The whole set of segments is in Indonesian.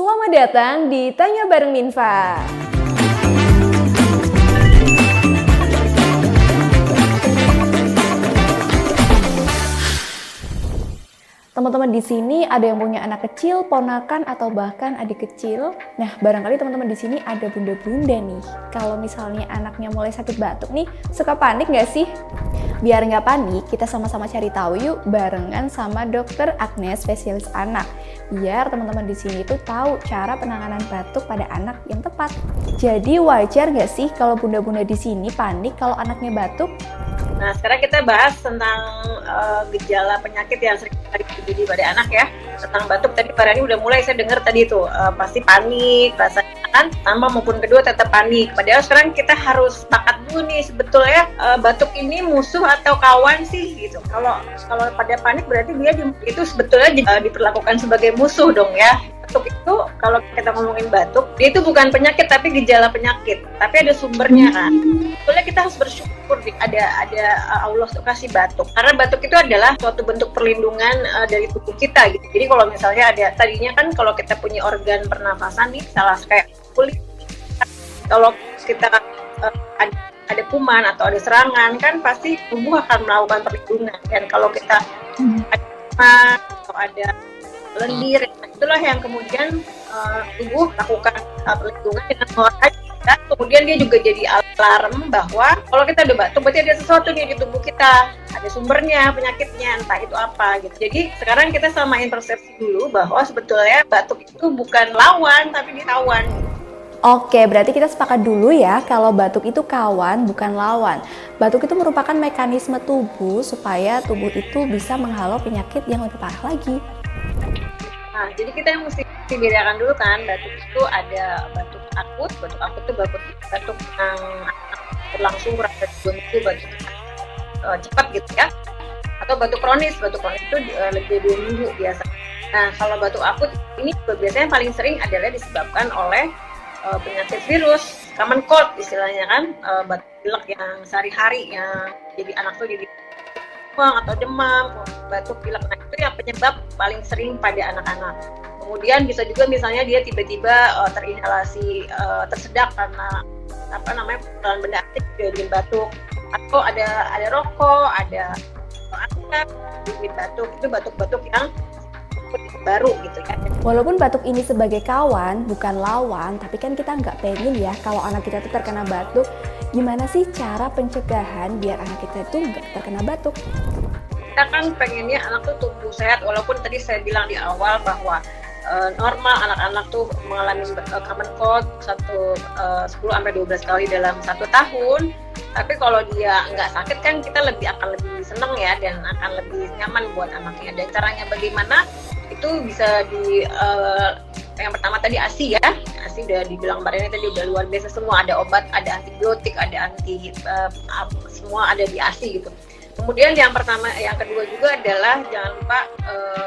Selamat datang di Tanya Bareng Minfa. Teman-teman di sini ada yang punya anak kecil, ponakan atau bahkan adik kecil. Nah, barangkali teman-teman di sini ada bunda-bunda nih. Kalau misalnya anaknya mulai sakit batuk nih, suka panik nggak sih? Biar nggak panik, kita sama-sama cari tahu yuk barengan sama Dokter Agnes, spesialis anak. Biar teman-teman di sini tuh tahu cara penanganan batuk pada anak yang tepat. Jadi wajar nggak sih kalau bunda-bunda di sini panik kalau anaknya batuk? Nah, sekarang kita bahas tentang gejala penyakit yang sering terjadi pada anak ya. Tentang batuk tadi Pak Rani udah mulai saya dengar tadi tuh pasti panik, rasanya kan pertama maupun kedua tetap panik. Padahal sekarang kita harus sepakat dulu nih sebetulnya batuk ini musuh atau kawan sih gitu. Kalau pada panik berarti dia itu sebetulnya diperlakukan sebagai musuh dong ya. Batuk itu kalau kita ngomongin batuk, dia itu bukan penyakit tapi gejala penyakit. Tapi ada sumbernya kan. Sebetulnya kita harus bersyukur ada Allah tuh kasih batuk. Karena batuk itu adalah suatu bentuk perlindungan dari tubuh kita gitu. Jadi kalau misalnya ada tadinya kan kalau kita punya organ pernafasan nih salah kayak kulit, kalau kita ada kuman atau ada serangan kan pasti tubuh akan melakukan perlindungan. Dan kalau kita ada kuman atau ada lendir, itulah yang kemudian tubuh lakukan perlindungan dengan mengeluarkan. Dan kemudian dia juga jadi alarm bahwa kalau kita udah batuk berarti ada sesuatu nih di tubuh kita, ada sumbernya penyakitnya, entah itu apa gitu. Jadi sekarang kita samain persepsi dulu bahwa sebetulnya batuk itu bukan lawan tapi dia kawan. Oke, berarti kita sepakat dulu ya kalau batuk itu kawan bukan lawan. Batuk itu merupakan mekanisme tubuh supaya tubuh itu bisa menghalau penyakit yang lebih parah lagi. Nah, jadi kita yang mesti bedakan dulu kan, batuk itu ada batuk akut itu batuk yang berlangsung kurang dari 2 minggu, batuk cepat gitu ya. Atau batuk kronis itu lebih dari 2 minggu biasa. Nah, kalau batuk akut ini biasanya paling sering adalah disebabkan oleh penyakit virus, common cold istilahnya kan, batuk pilek yang sehari-hari yang jadi anak tuh jadi atau demam, batuk pilek. Nah, itu yang penyebab paling sering pada anak-anak. Kemudian bisa juga misalnya dia tiba-tiba terinhalasi tersedak karena pukulan benda aktif bikin batuk, atau ada rokok, ada asap bikin batuk. Itu batuk-batuk yang baru gitu kan. Walaupun batuk ini sebagai kawan bukan lawan, tapi kan kita nggak pengen ya kalau anak kita tuh terkena batuk. Gimana sih cara pencegahan biar anak kita itu nggak terkena batuk? Kita kan pengennya anak tuh tumbuh sehat, walaupun tadi saya bilang di awal bahwa normal anak-anak tuh mengalami common cold 10-12 kali dalam 1 tahun. Tapi kalau dia nggak sakit kan kita akan lebih senang ya, dan akan lebih nyaman buat anaknya. Dan caranya bagaimana? Itu bisa yang pertama tadi ASI ya. ASI udah dibilang Mbak Reni tadi udah luar biasa, semua ada obat, ada antibiotik, ada semua ada di ASI gitu. Kemudian yang kedua juga adalah jangan lupa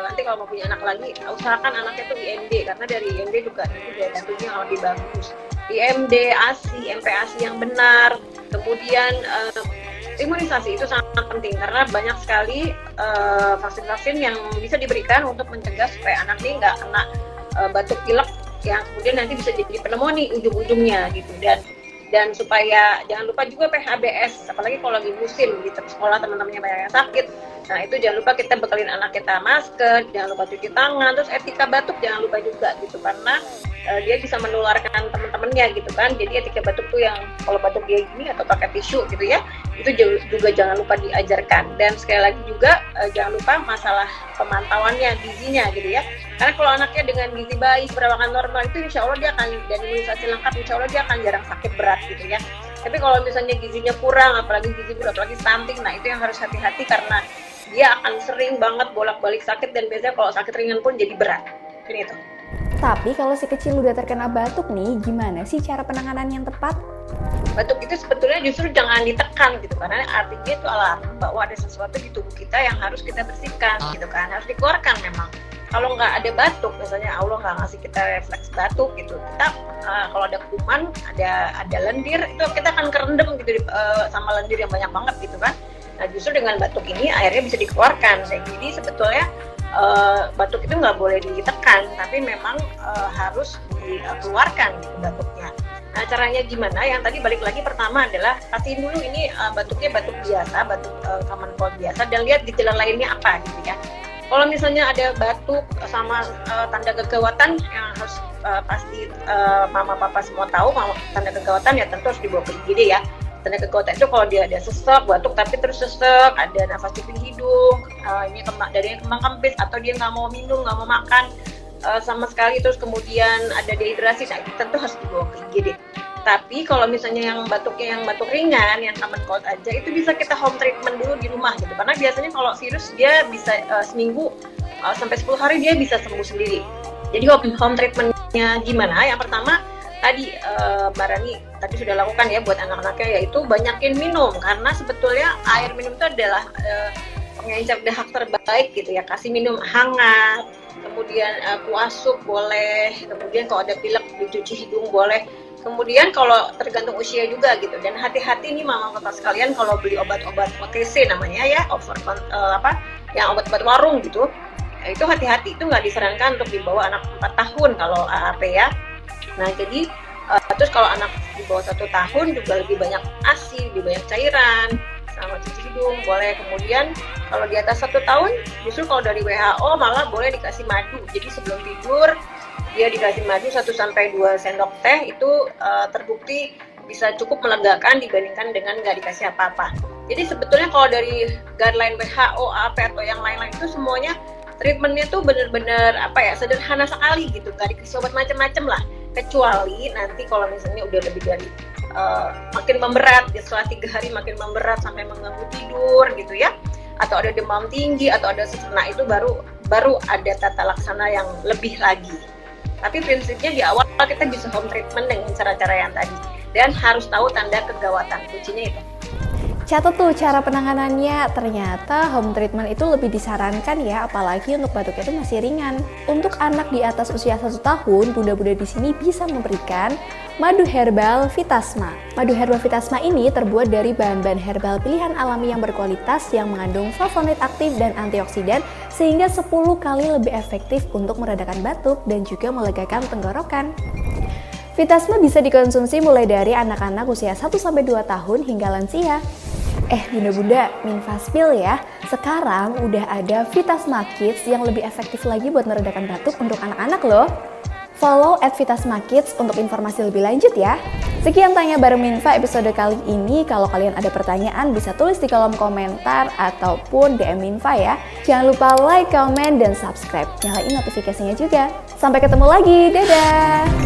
nanti kalau mau punya anak lagi usahakan anaknya tuh IMD, karena dari IMD juga itu daya tahannya lebih bagus. IMD, ASI, MPASI yang benar. Kemudian imunisasi itu sangat penting karena banyak sekali vaksin-vaksin yang bisa diberikan untuk mencegah supaya anak ini nggak kena batuk pilek yang kemudian nanti bisa jadi pneumonia ujung-ujungnya gitu. Dan supaya jangan lupa juga PHBS, apalagi kalau lagi musim di sekolah teman-temannya banyak yang sakit. Nah itu jangan lupa kita bekalin anak kita masker, jangan lupa cuci tangan, terus etika batuk jangan lupa juga gitu, karena dia bisa menularkan teman-temannya gitu kan. Jadi etika batuk tuh yang kalau batuk dia gini atau pakai tisu gitu ya, itu juga jangan lupa diajarkan. Dan sekali lagi juga jangan lupa masalah pemantauannya, gizinya gitu ya. Karena kalau anaknya dengan gizi baik, perawakan normal itu insya Allah dia akan, dan imunisasi lengkap, insya Allah dia akan jarang sakit berat gitu ya. Tapi kalau misalnya gizinya kurang, apalagi gizi buruk, apalagi stunting, nah itu yang harus hati-hati karena dia akan sering banget bolak-balik sakit, dan biasanya kalau sakit ringan pun jadi berat. Ini itu. Tapi kalau si kecil udah terkena batuk nih, gimana sih cara penanganan yang tepat? Batuk itu sebetulnya justru jangan ditekan gitu, karena artinya itu alarm bahwa ada sesuatu di tubuh kita yang harus kita bersihkan gitu kan, harus dikeluarkan memang. Kalau nggak ada batuk, misalnya Allah nggak ngasih kita refleks batuk gitu, kita kalau ada kuman, ada lendir, itu kita akan kerendam gitu sama lendir yang banyak banget gitu kan. Nah justru dengan batuk ini airnya bisa dikeluarkan. Jadi sebetulnya batuk itu nggak boleh ditekan, tapi memang harus dikeluarkan gitu batuknya. Nah, caranya gimana? Yang tadi balik lagi pertama adalah pastiin dulu ini batuknya batuk biasa, batuk common cold biasa, dan lihat gejala lainnya apa gitu ya. Kalau misalnya ada batuk sama tanda kegawatan yang harus pasti mama papa semua tahu, tanda kegawatan ya tentu harus dibawa ke IGD ya. Tanda kegawatan itu kalau dia ada sesak, batuk tapi terus sesak, ada nafas kuping hidung, ini dari kembang kempis, atau dia nggak mau minum, nggak mau makan sama sekali, terus kemudian ada dehidrasi, nah itu tentu harus dibawa ke IGD. Tapi kalau misalnya yang batuk ringan, yang common cold aja, itu bisa kita home treatment dulu di rumah gitu. Karena biasanya kalau virus dia bisa seminggu sampai 10 hari dia bisa sembuh sendiri. Jadi home treatmentnya gimana? Yang pertama tadi Mbak Rani tadi sudah lakukan ya buat anak-anaknya, yaitu banyakin minum, karena sebetulnya air minum itu adalah pengencer dahak terbaik gitu ya. Kasih minum hangat, kemudian kuah sup boleh, kemudian kalau ada pilek dicuci hidung boleh. Kemudian kalau tergantung usia juga gitu, dan hati-hati nih mama papa sekalian kalau beli obat-obat OTC namanya ya, yang obat-obat warung gitu, itu hati-hati, itu nggak disarankan untuk dibawa anak 4 tahun kalau AAP ya. Nah jadi terus kalau anak di bawah 1 tahun juga lebih banyak ASI, lebih banyak cairan, sama cuci hidung boleh. Kemudian kalau di atas 1 tahun justru kalau dari WHO malah boleh dikasih madu, jadi sebelum tidur dia dikasih madu 1-2 sendok teh, itu terbukti bisa cukup melegakan dibandingkan dengan nggak dikasih apa-apa. Jadi sebetulnya kalau dari guideline WHO, AP atau yang lain-lain itu semuanya treatmentnya tuh bener-bener sederhana sekali gitu, nggak dikasih obat macam-macam lah. Kecuali nanti kalau misalnya udah lebih dari makin memberat, setelah 3 hari makin memberat sampai mengganggu tidur gitu ya, atau ada demam tinggi atau ada sesak, nah itu baru ada tata laksana yang lebih lagi. Tapi prinsipnya di awal kita bisa home treatment dengan cara-cara yang tadi, dan harus tahu tanda kegawatan, kuncinya itu. Catat tuh cara penanganannya, ternyata home treatment itu lebih disarankan ya, apalagi untuk batuknya itu masih ringan. Untuk anak di atas usia 1 tahun, bunda-bunda di sini bisa memberikan madu herbal Vitasma. Madu herbal Vitasma ini terbuat dari bahan-bahan herbal pilihan alami yang berkualitas yang mengandung flavonoid aktif dan antioksidan, sehingga 10 kali lebih efektif untuk meredakan batuk dan juga melegakan tenggorokan. Vitasma bisa dikonsumsi mulai dari anak-anak usia 1-2 tahun hingga lansia. Bunda-bunda, Minfaspil ya, sekarang udah ada Vitasma Kids yang lebih efektif lagi buat meredakan batuk untuk anak-anak loh. Follow @Vitasma Kids untuk informasi lebih lanjut ya. Sekian Tanya Bareng Minfa episode kali ini. Kalau kalian ada pertanyaan bisa tulis di kolom komentar ataupun DM Minfa ya. Jangan lupa like, comment, dan subscribe. Nyalain notifikasinya juga. Sampai ketemu lagi, dadah!